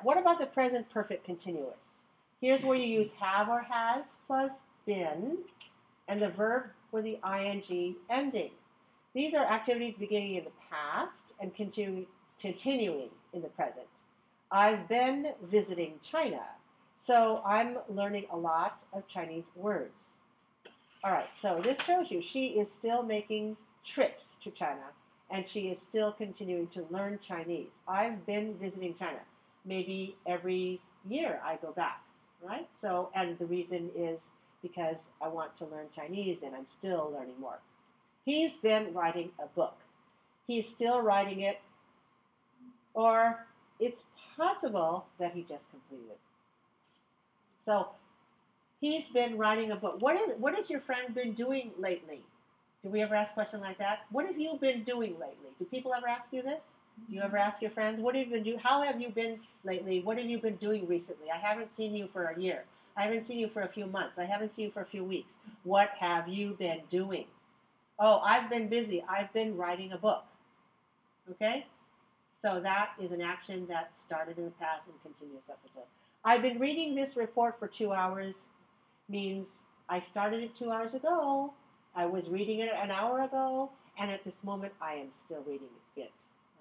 What about the present perfect continuous? Here's where you use have or has plus been, and the verb with the ing ending. These are activities beginning in the past and continuing in the present. I've been visiting China, so I'm learning a lot of Chinese words. All right, so this shows you she is still making trips to China and she is still continuing to learn Chinese. I've been visiting China. Maybe every year I go back, right? So, and the reason is because I want to learn Chinese and I'm still learning more. He's been writing a book. He's still writing it, or it's possible that he just completed it. So he's been writing a book. What has your friend been doing lately? Do we ever ask a question like that? What have you been doing lately? Do people ever ask you this? Do you ever ask your friends, what have you been doing? How have you been lately? What have you been doing recently? I haven't seen you for a year. I haven't seen you for a few months. I haven't seen you for a few weeks. What have you been doing? Oh, I've been busy. I've been writing a book. Okay? So that is an action that started in the past and continues up until. I've been reading this report for 2 hours means I started it 2 hours ago. I was reading it an hour ago, and at this moment I am still reading it.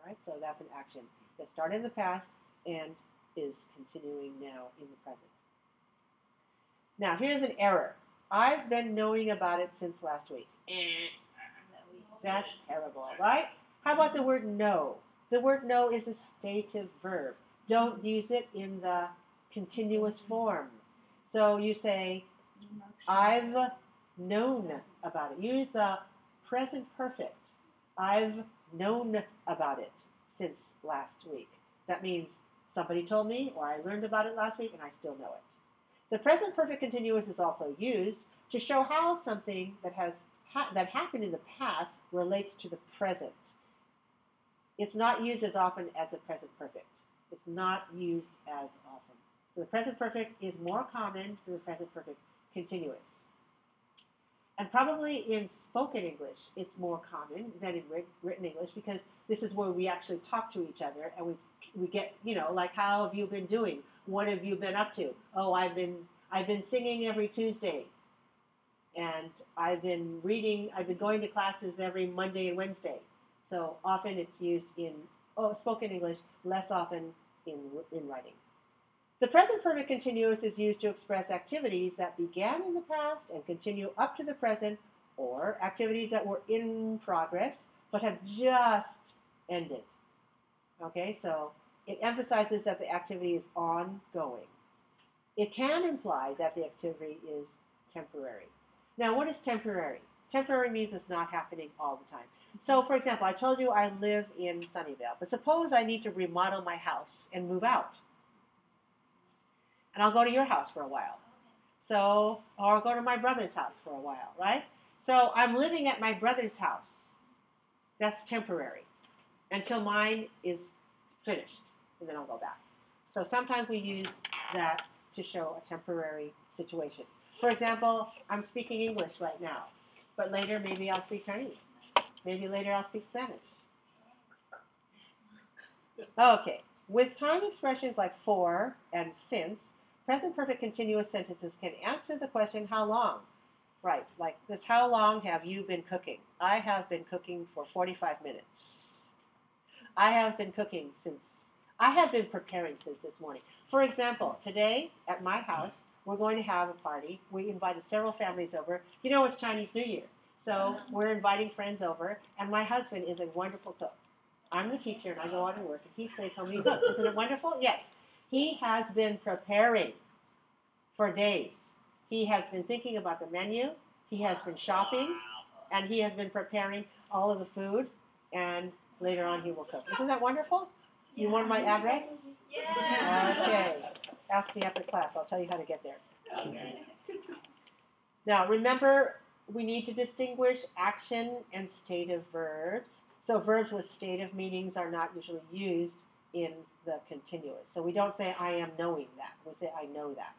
All right, so that's an action that started in the past and is continuing now in the present. Now here's an error. I've been knowing about it since last week. That's terrible, right? How about the word know? The word know is a stative verb. Don't use it in the continuous form. So you say, I've known about it. Use the present perfect. I've known about it since last week. That means somebody told me or I learned about it last week and I still know it. The present perfect continuous is also used to show how something that happened in the past relates to the present. It's not used as often as the present perfect. It's not used as often. So the present perfect is more common than the present perfect continuous. And probably in spoken English, it's more common than in written English because this is where we actually talk to each other and we get, like, how have you been doing? What have you been up to? Oh, I've been singing every Tuesday. And I've been going to classes every Monday and Wednesday. So often it's used in spoken English, less often in writing. The present perfect continuous is used to express activities that began in the past and continue up to the present, or activities that were in progress but have just ended. Okay, so it emphasizes that the activity is ongoing. It can imply that the activity is temporary. Now, what is temporary? Temporary means it's not happening all the time. So, for example, I told you I live in Sunnyvale, but suppose I need to remodel my house and move out. And I'll go to your house for a while. So, or I'll go to my brother's house for a while, right? So I'm living at my brother's house. That's temporary until mine is finished, and then I'll go back. So sometimes we use that to show a temporary situation. For example, I'm speaking English right now, but later maybe I'll speak Chinese. Maybe later I'll speak Spanish. Okay, with time expressions like for and since, present perfect continuous sentences can answer the question, how long? Right, like this, how long have you been cooking? I have been cooking for 45 minutes. I have been preparing since this morning. For example, today at my house, we're going to have a party. We invited several families over. It's Chinese New Year. So we're inviting friends over, and my husband is a wonderful cook. I'm the teacher, and I go out and work, and he stays home and he cooks. Isn't it wonderful? Yes. He has been preparing for days. He has been thinking about the menu. He has been shopping, and he has been preparing all of the food, and later on he will cook. Isn't that wonderful? You want my address? Yeah. Okay. Ask me after class. I'll tell you how to get there. Now, remember, we need to distinguish action and stative verbs. So verbs with stative meanings are not usually used in the continuous. So we don't say, I am knowing that. We say, I know that.